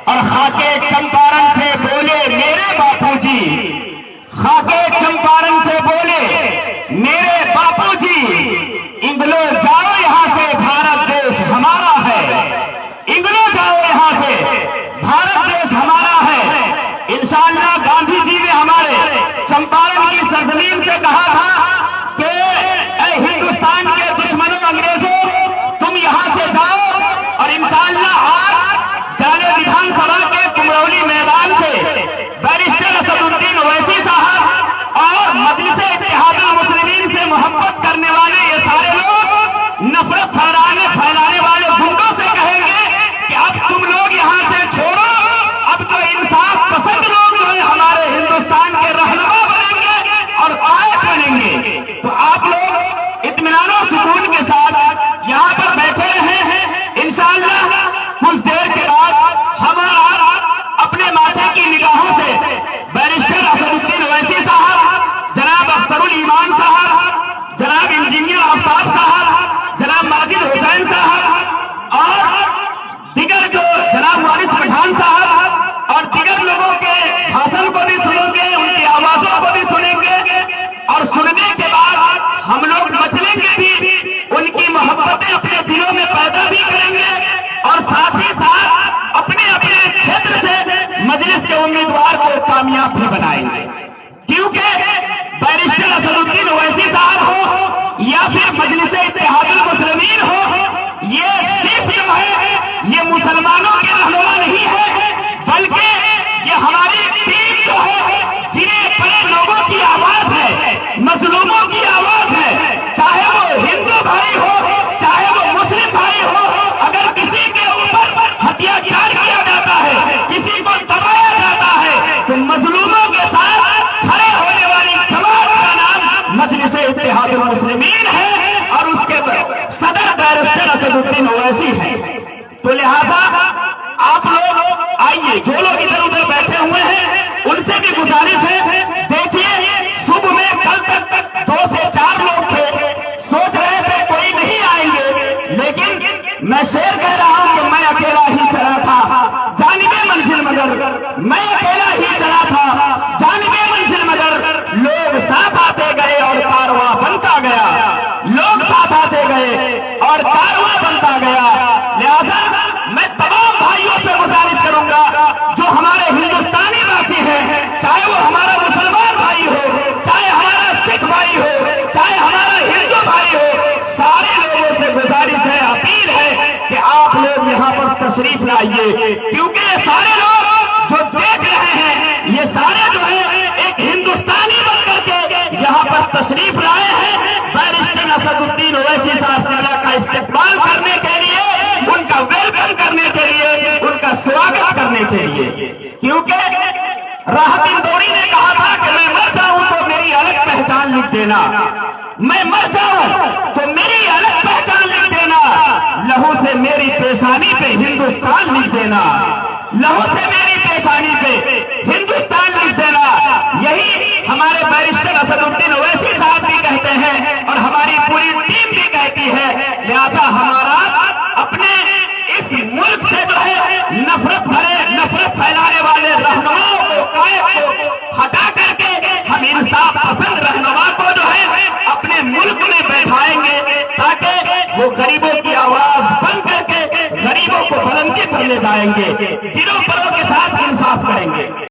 اور خاکے چمپارن سے بولے میرے باپو جی، خاکے چمپارن سے بولے میرے باپو جی، انگلو جاؤ یہاں سے بھارت دیش ہمارا ہے، انگلو جاؤ یہاں سے بھارت دیش ہمارا ہے۔ انشاءاللہ گاندھی جی نے ہمارے چمپارن کی سرزمین سے کہا تھا کہ اے ہندوستان کے دشمنوں انگریزوں، تم یہاں سے جاؤ، اور انشاءاللہ آج جانے ویدھان سبھا کے کمرولی میدان سے بیرسٹر اسد الدین اویسی صاحب اور مجلس اتحاد المسلمین سے محبت کرنے والے یہ سارے لوگ نفرت پھیلانے والے گنڈوں سے کہیں گے کہ اب تم لوگ یہاں سے چھوڑو، اب جو انصاف پسند لوگ جو ہے ہمارے ہندوستان کے رہنما بنیں گے اور قائد بنیں گے۔ تو آپ لوگ اطمینان و سکون کے ساتھ یہاں پر بیٹھے رہیں، انشاءاللہ کچھ دیر کے بعد ہمارا اپنے ماتھے کی نگاہوں سے بیرسٹر اسد الدین اویسی صاحب، جناب اختر الایمان صاحب، جناب انجینئر آفتاب صاحب، جناب ماجد حسین صاحب اور دیگر جو جناب وارث پٹھان صاحب اور دیگر لوگوں کے بھاشن کو بھی سنیں گے، ان کی آوازوں کو بھی سنیں گے، اور سننے کے بعد ہم لوگ مچلیں گے بھی، ان کی محبتیں اپنے دلوں میں پیدا بھی کریں گے، اور ساتھ ہی ساتھ اپنے اپنے چھیتر سے مجلس کے امیدوار کو کامیاب بھی بنائیں گے، کیونکہ بیرسٹر اسد الدین اویسی صاحب ہو یا پھر مجلس اتحاد المسلمین ہو، یہ صرف جو ہے یہ مسلمانوں کے رہنما نہیں ہے، بلکہ یہ ہماری ٹیم جو ہے گرے پڑے لوگوں کی آواز ہے، مظلوموں کی آواز ہے، چاہے وہ ہندو بھائی ہو چاہے وہ مسلم بھائی ہو، اگر کسی کے اوپر اتیاچار کیا جاتا ہے، کسی کو دبایا جاتا ہے، تو مظلوموں کے ساتھ کھڑے ہونے والی جماعت کا نام مجلس اتحاد المسلمین ہے، اور اس کے صدر بیرسٹر اسد الدین اویسی ہے۔ تو لہذا آپ لوگ آئیے، جو لوگ ادھر ادھر بیٹھے ہوئے ہیں ان سے بھی گزارش ہے، دیکھیے صبح میں کل تک 2 سے 4 لوگ تھے، سوچ رہے تھے کوئی نہیں آئیں گے، لیکن میں شعر کہہ رہا ہوں کہ میں اکیلا ہی چلا تھا جانب منزل مگر، میں اکیلا ہی چلا تھا جانب منزل مگر، لوگ ساتھ آتے گئے اور کارواں بنتا گیا، لوگ ساتھ آتے گئے اور کارواں بنتا گیا۔ لہذا میں تمام بھائیوں سے گزارش کروں گا جو ہمارے ہندوستانی واسی ہیں، چاہے وہ ہمارا مسلمان بھائی ہو، چاہے ہمارا سکھ بھائی ہو، چاہے ہمارا ہندو بھائی ہو، سارے لوگوں سے گزارش ہے، اپیل ہے کہ آپ لوگ یہاں پر تشریف لائیے، کیونکہ یہ سارے لوگ جو دیکھ رہے ہیں یہ سارے جو ہے ایک ہندوستانی بن کر کے یہاں پر تشریف لائے ہیں، بیرسٹر اسد الدین اویسی صاحب قبلہ کا استقبال کرنے کے لیے، ان کا ویلکم کرنے کے لیے، ان کا سواگت کرنے کے لیے، کیونکہ راحت اندوری نے کہا تھا کہ میں مر جاؤں تو میری الگ پہچان لکھ دینا، میں مر جاؤں تو میری الگ پہچان لکھ دینا، لہو سے میری پیشانی پہ ہندوستان لکھ دینا، لہو سے میری پیشانی پہ ہندوستان لکھ دینا۔ یہی ہمارے بیرسٹر اسد الدین اویسی صاحب بھی کہتے ہیں اور ہماری پوری ٹیم بھی کہتی ہے، لہذا ہمارا اپنے اس ملک سے جو ہے نفرت پھیلانے والے رہنماؤں کو، قائد کو ہٹا کر کے ہم انصاف پسند رہنما کو جو ہے اپنے ملک میں بیٹھائیں گے، تاکہ وہ غریبوں کی آواز بن کر کے غریبوں کو بلندی پر لے جائیں گے، دلوں پروں کے ساتھ